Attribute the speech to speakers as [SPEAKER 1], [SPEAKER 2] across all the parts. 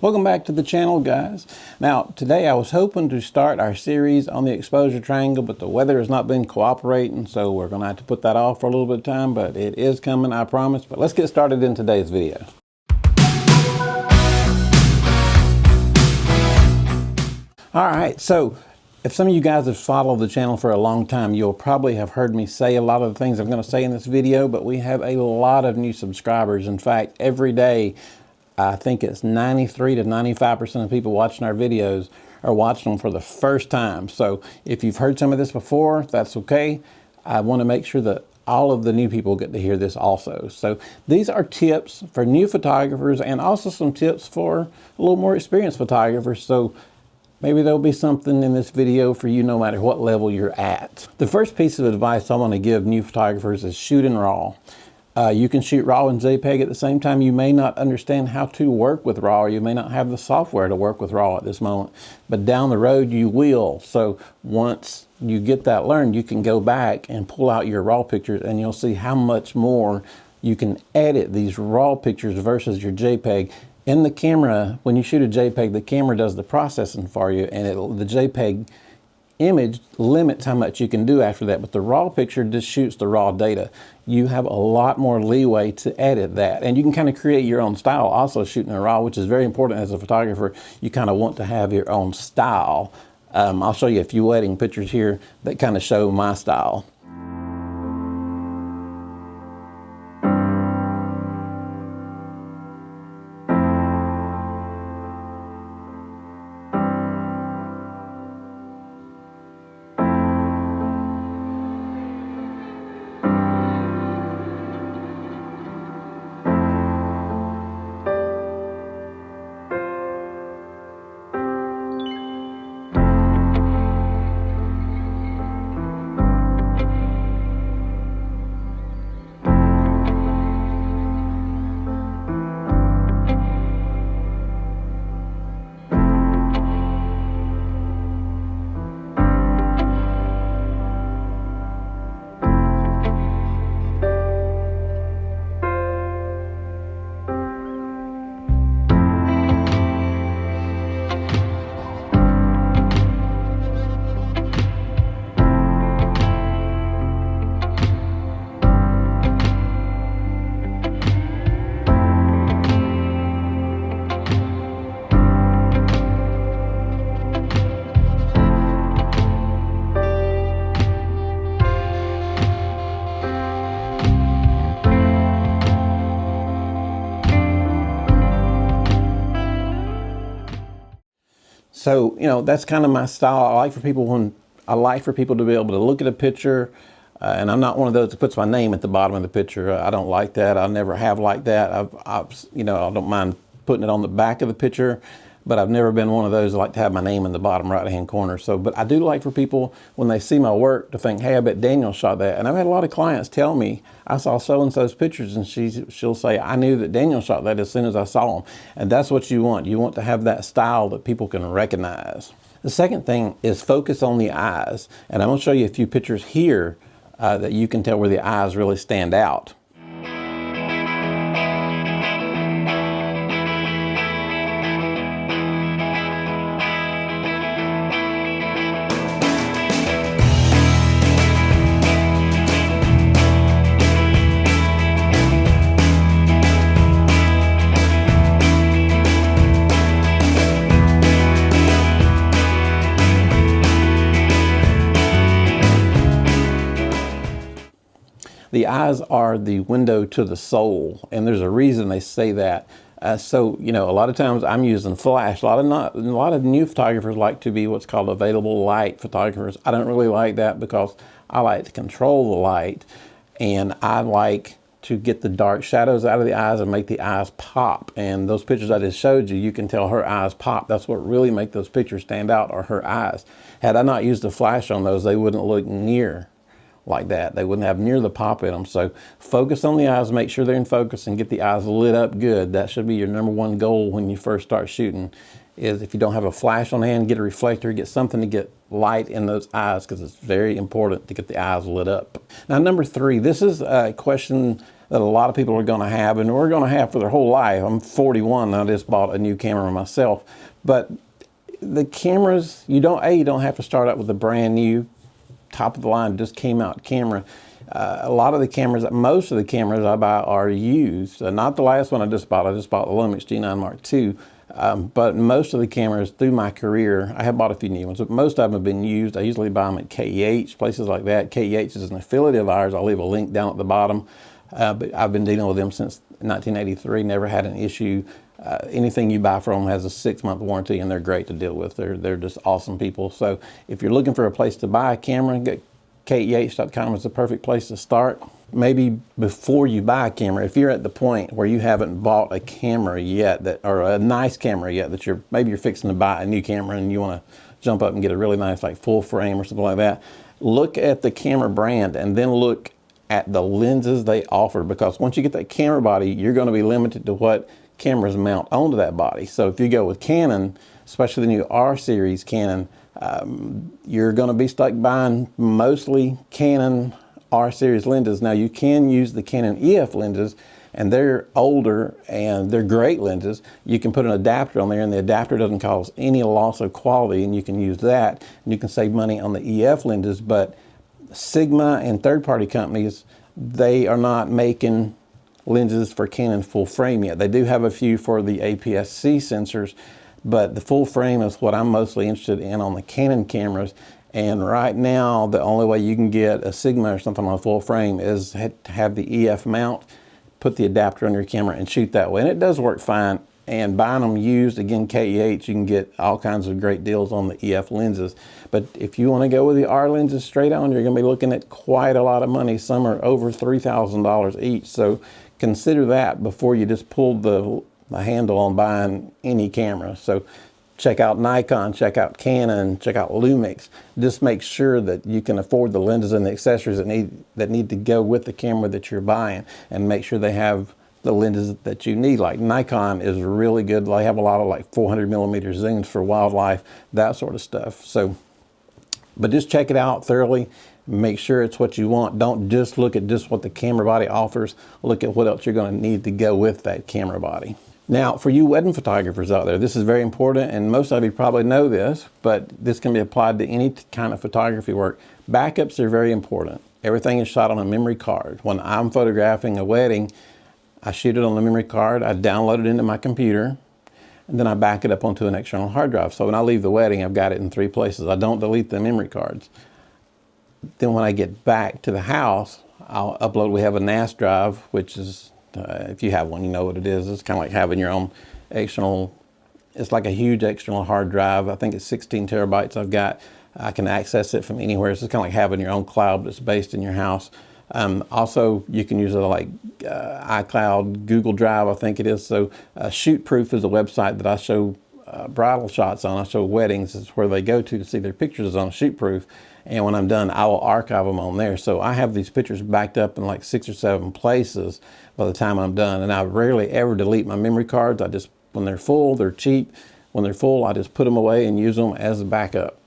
[SPEAKER 1] Welcome back to the channel, guys. Now, today I was hoping to start our series on the exposure triangle, but the weather has not been cooperating, so we're going to have to put that off for a little bit of time, but it is coming, I promise. But let's get started in today's video. All right, so if some of you guys have followed the channel for a long time, you'll probably have heard me say a lot of the things I'm going to say in this video, but we have a lot of new subscribers. In fact, every day, I think it's 93 to 95% of people watching our videos are watching them for the first time. So if you've heard some of this before, that's okay. I want to make sure that all of the new people get to hear this also. So these are tips for new photographers and also some tips for a little more experienced photographers. So maybe there'll be something in this video for you no matter what level you're at. The first piece of advice I want to give new photographers is shoot in RAW. You can shoot RAW and JPEG at the same time. You may not understand how to work with RAW, or you may not have the software to work with RAW at this moment, but down the road you will. So once you get that learned, you can go back and pull out your RAW pictures and you'll see how much more you can edit these RAW pictures versus your JPEG. In the camera, when you shoot a JPEG, the camera does the processing for you, and the JPEG image limits how much you can do after that, but the RAW picture just shoots the raw data. You have a lot more leeway to edit that, and you can kind of create your own style also shooting in RAW, which is very important as a photographer. You kind of want to have your own style. I'll show you a few wedding pictures here that kind of show my style. So, you know, that's kind of my style. I like for people to be able to look at a picture, and I'm not one of those that puts my name at the bottom of the picture. I don't like that. I never have liked that. I don't mind putting it on the back of the picture, but I've never been one of those that like to have my name in the bottom right-hand corner. So, but I do like for people, when they see my work, to think, hey, I bet Daniel shot that. And I've had a lot of clients tell me, I saw so-and-so's pictures, and she'll say, I knew that Daniel shot that as soon as I saw him. And that's what you want. You want to have that style that people can recognize. The second thing is focus on the eyes. And I'm going to show you a few pictures here that you can tell where the eyes really stand out. The eyes are the window to the soul, and there's a reason they say that. So, you know, a lot of times I'm using flash. A lot of new photographers like to be what's called available light photographers. I don't really like that because I like to control the light, and I like to get the dark shadows out of the eyes and make the eyes pop. And those pictures I just showed you, you can tell her eyes pop. That's what really make those pictures stand out, are her eyes. Had I not used the flash on those, they wouldn't look near like that. They wouldn't have near the pop in them. So focus on the eyes, make sure they're in focus, and get the eyes lit up good. That should be your number one goal when you first start shooting. Is if you don't have a flash on hand, get a reflector, get something to get light in those eyes, because it's very important to get the eyes lit up. Now, number 3, this is a question that a lot of people are going to have, and we're going to have for their whole life. I'm 41 and I just bought a new camera myself. But the cameras, you don't have to start out with a brand new, top of the line, just came out camera. A lot of the cameras, most of the cameras I buy are used. Not the last one I just bought the Lumix G9 Mark II. But most of the cameras through my career, I have bought a few new ones, but most of them have been used. I usually buy them at KEH, places like that. KEH is an affiliate of ours. I'll leave a link down at the bottom. But I've been dealing with them since 1983, never had an issue. Anything you buy from them has a 6-month warranty, and they're great to deal with. They're just awesome people. So if you're looking for a place to buy a camera, KEH.com is the perfect place to start. Maybe before you buy a camera, if you're at the point where you haven't bought a camera yet, or a nice camera yet, that maybe you're fixing to buy a new camera and you want to jump up and get a really nice like full frame or something like that, look at the camera brand and then look at the lenses they offer, because once you get that camera body, you're going to be limited to what cameras mount onto that body. So if you go with Canon, especially the new R series Canon, you're going to be stuck buying mostly Canon R series lenses. Now you can use the Canon EF lenses, and they're older and they're great lenses. You can put an adapter on there, and the adapter doesn't cause any loss of quality, and you can use that, and you can save money on the EF lenses. But Sigma and third-party companies, they are not making lenses for Canon full frame yet. They do have a few for the APS-C sensors, but the full frame is what I'm mostly interested in on the Canon cameras. And right now, the only way you can get a Sigma or something on a full frame is to have the EF mount, put the adapter on your camera, and shoot that way. And it does work fine. And buying them used, again, KEH, you can get all kinds of great deals on the EF lenses. But if you want to go with the R lenses straight on, you're going to be looking at quite a lot of money. Some are over $3,000 each. So consider that before you just pull the handle on buying any camera. So check out Nikon, check out Canon, check out Lumix. Just make sure that you can afford the lenses and the accessories that need to go with the camera that you're buying, and make sure they have the lenses that you need. Like Nikon is really good. They have a lot of like 400 millimeter zooms for wildlife, that sort of stuff. So, but just check it out thoroughly. Make sure it's what you want. Don't just look at just what the camera body offers. Look at what else you're going to need to go with that camera body. Now, for you wedding photographers out there, this is very important, and most of you probably know this, but this can be applied to any kind of photography work. Backups are very important. Everything is shot on a memory card. When I'm photographing a wedding, I shoot it on the memory card, I download it into my computer, and then I back it up onto an external hard drive. So when I leave the wedding, I've got it in 3 places. I don't delete the memory cards. Then when I get back to the house, I'll upload. We have a NAS drive, which is, if you have one, you know what it is. It's kind of like having your own external, it's like a huge external hard drive. I think it's 16 terabytes I've got. I can access it from anywhere. So it's kind of like having your own cloud that's based in your house. Also, you can use it like iCloud, Google Drive, I think it is. So ShootProof is a website that I show bridal shots on. I show weddings. It's where they go to see their pictures on ShootProof. And when I'm done, I will archive them on there. So I have these pictures backed up in like 6 or 7 places by the time I'm done. And I rarely ever delete my memory cards. I just, when they're full, they're cheap. When they're full, I just put them away and use them as a backup,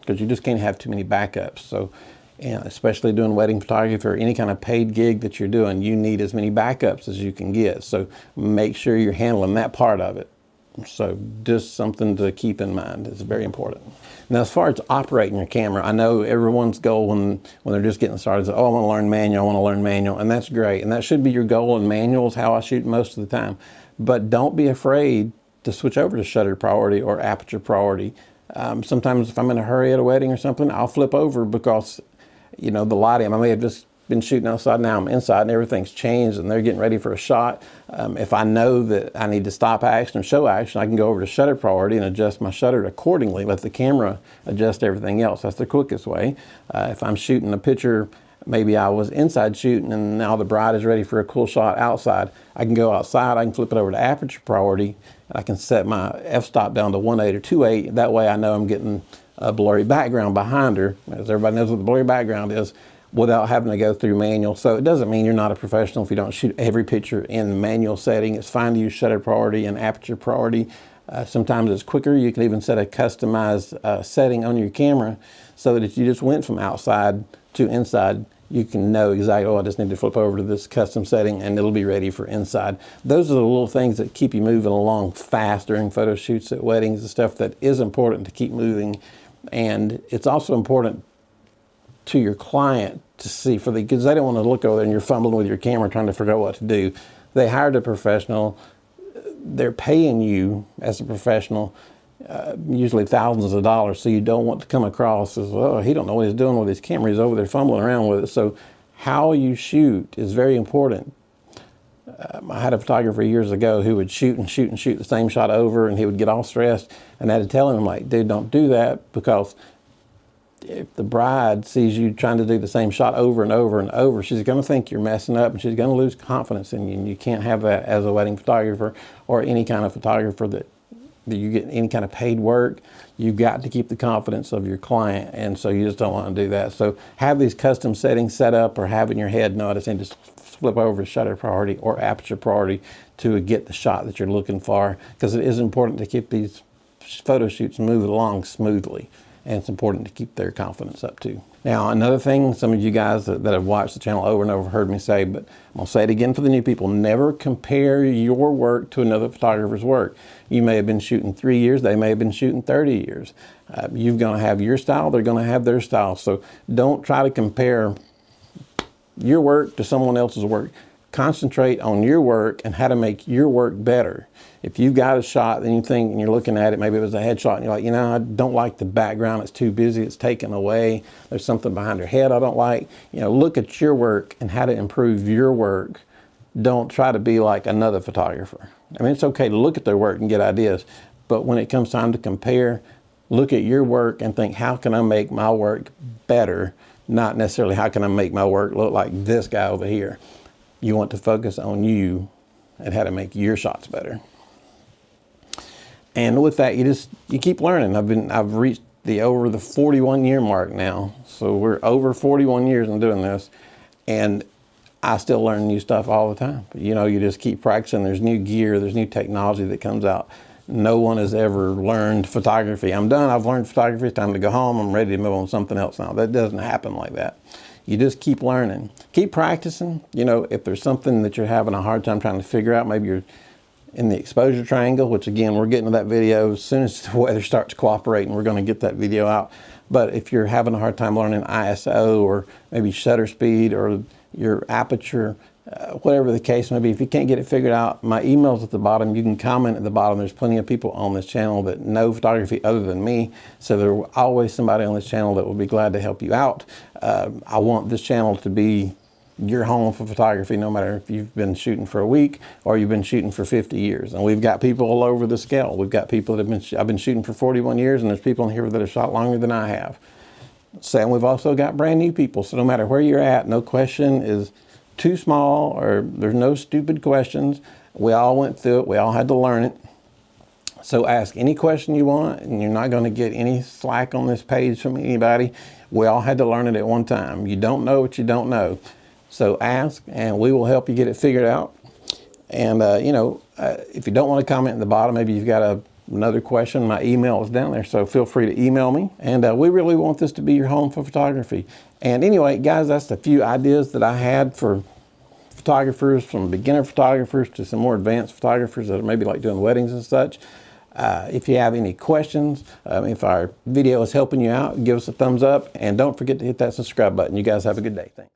[SPEAKER 1] because you just can't have too many backups. So, and especially doing wedding photography or any kind of paid gig that you're doing, you need as many backups as you can get. So make sure you're handling that part of it. So just something to keep in mind. It's very important. Now, as far as operating your camera, I know everyone's goal when they're just getting started is, oh, I want to learn manual, I want to learn manual, and that's great. And that should be your goal, and manual is how I shoot most of the time. But don't be afraid to switch over to shutter priority or aperture priority. Sometimes if I'm in a hurry at a wedding or something, I'll flip over because, you know, the lighting, I may have just been shooting outside, now I'm inside and everything's changed and they're getting ready for a shot. If I know that I need to stop action or show action, I can go over to shutter priority and adjust my shutter accordingly, let the camera adjust everything else. That's the quickest way. If I'm shooting a picture, maybe I was inside shooting and now the bride is ready for a cool shot outside, I can go outside, I can flip it over to aperture priority, and I can set my f-stop down to 1.8 or 2.8. That way I know I'm getting a blurry background behind her, as everybody knows what the blurry background is, without having to go through manual. So it doesn't mean you're not a professional if you don't shoot every picture in manual setting. It's fine to use shutter priority and aperture priority. Sometimes it's quicker. You can even set a customized setting on your camera so that if you just went from outside to inside, you can know exactly, oh, I just need to flip over to this custom setting and it'll be ready for inside. Those are the little things that keep you moving along fast during photo shoots at weddings, the stuff that is important to keep moving. And it's also important to your client to see, because they don't want to look over there and you're fumbling with your camera trying to figure out what to do. They hired a professional. They're paying you as a professional, usually thousands of dollars, so you don't want to come across as, oh, he don't know what he's doing with his camera, he's over there fumbling around with it. So how you shoot is very important. I had a photographer years ago who would shoot and shoot and shoot the same shot over, and he would get all stressed, and I had to tell him, like, dude, don't do that, because if the bride sees you trying to do the same shot over and over and over, she's going to think you're messing up, and she's going to lose confidence in you. And you can't have that as a wedding photographer or any kind of photographer that you get any kind of paid work. You've got to keep the confidence of your client, and so you just don't want to do that. So have these custom settings set up, or have in your head, no, I just need to flip over to shutter priority or aperture priority to get the shot that you're looking for, because it is important to keep these photo shoots moving along smoothly. And it's important to keep their confidence up too. Now, another thing, some of you guys that have watched the channel over and over heard me say, but I'm gonna say it again for the new people: never compare your work to another photographer's work. You may have been shooting 3 years, they may have been shooting 30 years. You're gonna have your style, they're gonna have their style. So don't try to compare your work to someone else's work. Concentrate on your work and how to make your work better. If you've got a shot, then you think, and you're looking at it, maybe it was a headshot, and you're like, you know, I don't like the background, it's too busy, it's taken away, there's something behind her head I don't like. You know, look at your work and how to improve your work. Don't try to be like another photographer. I mean, it's okay to look at their work and get ideas, but when it comes time to compare, look at your work and think, how can I make my work better? Not necessarily how can I make my work look like this guy over here. You want to focus on you and how to make your shots better. And with that, you keep learning. I've reached over the 41-year mark now. So we're over 41 years in doing this, and I still learn new stuff all the time. You know, you just keep practicing. There's new gear, there's new technology that comes out. No one has ever learned photography. I'm done, I've learned photography, it's time to go home, I'm ready to move on to something else now. That doesn't happen like that. You just keep learning. Keep practicing. You know, if there's something that you're having a hard time trying to figure out, maybe you're in the exposure triangle, which again, we're getting to that video as soon as the weather starts cooperating, we're going to get that video out. But if you're having a hard time learning ISO, or maybe shutter speed, or your aperture, whatever the case may be, if you can't get it figured out, my email's at the bottom. You can comment at the bottom. There's plenty of people on this channel that know photography other than me, so there's always somebody on this channel that will be glad to help you out. I want this channel to be your home for photography, no matter if you've been shooting for a week or you've been shooting for 50 years. And we've got people all over the scale. We've got people that I've been shooting for 41 years, and there's people in here that have shot longer than I have. So, and we've also got brand new people. So no matter where you're at, no question is too small, or there's no stupid questions. We all went through it. We all had to learn it. So ask any question you want, and you're not going to get any slack on this page from anybody. We all had to learn it at one time. You don't know what you don't know. So ask, and we will help you get it figured out. And, if you don't want to comment in the bottom, maybe you've got another question, my email is down there, so feel free to email me. And we really want this to be your home for photography. And anyway, guys, that's a few ideas that I had for photographers, from beginner photographers to some more advanced photographers that are maybe like doing weddings and such. If you have any questions, if our video is helping you out, give us a thumbs up, and don't forget to hit that subscribe button. You guys have a good day. Thanks.